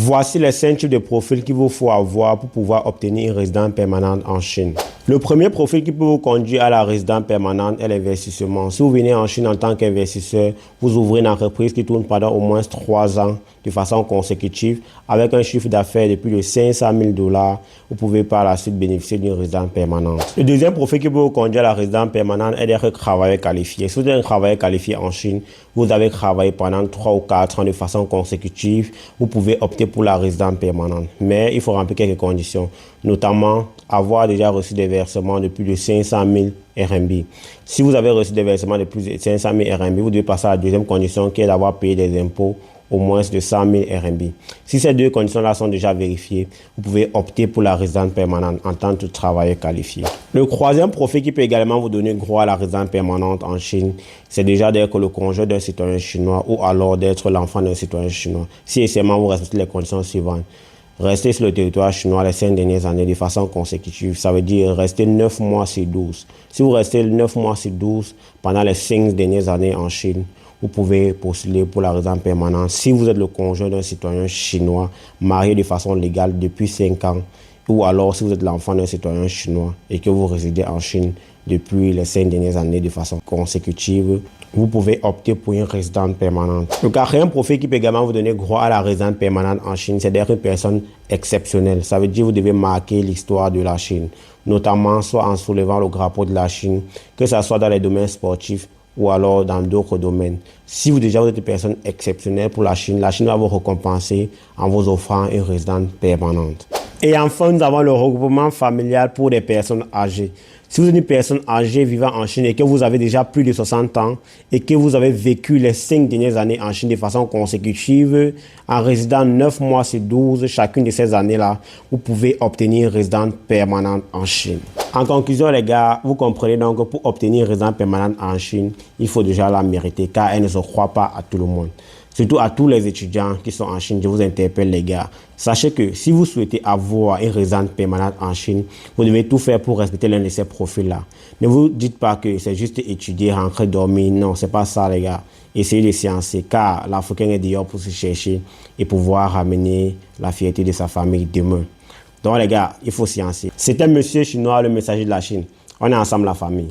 Voici les 5 types de profils qu'il vous faut avoir pour pouvoir obtenir une résidence permanente en Chine. Le premier profil qui peut vous conduire à la résidence permanente est l'investissement. Si vous venez en Chine en tant qu'investisseur, vous ouvrez une entreprise qui tourne pendant au moins 3 ans de façon consécutive avec un chiffre d'affaires de plus de 500 000 $. Vous pouvez par la suite bénéficier d'une résidence permanente. Le deuxième profil qui peut vous conduire à la résidence permanente est d'être travailleur qualifié. Si vous êtes un travailleur qualifié en Chine, vous avez travaillé pendant 3 ou 4 ans de façon consécutive, vous pouvez opter pour la résidence permanente. Mais il faut remplir quelques conditions, notamment avoir déjà reçu des versements de plus de 500 000 RMB. Si vous avez reçu des versements de plus de 500 000 RMB, vous devez passer à la deuxième condition qui est d'avoir payé des impôts au moins de 100 000 RMB. Si ces deux conditions-là sont déjà vérifiées, vous pouvez opter pour la résidence permanente en tant que travailleur qualifié. Le troisième profil qui peut également vous donner droit à la résidence permanente en Chine, c'est déjà d'être le conjoint d'un citoyen chinois ou alors d'être l'enfant d'un citoyen chinois. Si et seulement vous respectez les conditions suivantes. Rester sur le territoire chinois les 5 dernières années de façon consécutive, ça veut dire rester 9 mois sur 12. Si vous restez 9 mois sur 12 pendant les 5 dernières années en Chine, vous pouvez postuler pour la résidence permanente si vous êtes le conjoint d'un citoyen chinois marié de façon légale depuis 5 ans ou alors si vous êtes l'enfant d'un citoyen chinois et que vous résidez en Chine depuis les 5 dernières années de façon consécutive, vous pouvez opter pour une résidence permanente. Le quatrième profil qui peut également vous donner droit à la résidence permanente en Chine, c'est d'être une personne exceptionnelle. Ça veut dire que vous devez marquer l'histoire de la Chine, notamment soit en soulevant le drapeau de la Chine, que ce soit dans les domaines sportifs ou alors dans d'autres domaines. Si vous êtes une personne exceptionnelle pour la Chine va vous récompenser en vous offrant une résidence permanente. Et enfin, nous avons le regroupement familial pour les personnes âgées. Si vous êtes une personne âgée vivant en Chine et que vous avez déjà plus de 60 ans et que vous avez vécu les 5 dernières années en Chine de façon consécutive, en résidant 9 mois sur 12, chacune de ces années-là, vous pouvez obtenir une résidence permanente en Chine. En conclusion, les gars, vous comprenez donc que pour obtenir une résidence permanente en Chine, il faut déjà la mériter car elle ne se croit pas à tout le monde. Surtout à tous les étudiants qui sont en Chine, je vous interpelle les gars. Sachez que si vous souhaitez avoir une résidence permanente en Chine, vous devez tout faire pour respecter l'un de ces profils-là. Ne vous dites pas que c'est juste étudier, rentrer, dormir. Non, c'est pas ça les gars. Essayez de sciencer car l'Africain est dehors pour se chercher et pouvoir ramener la fierté de sa famille demain. Donc les gars, il faut sciencer. C'était Monsieur Chinois, le messager de la Chine. On est ensemble la famille.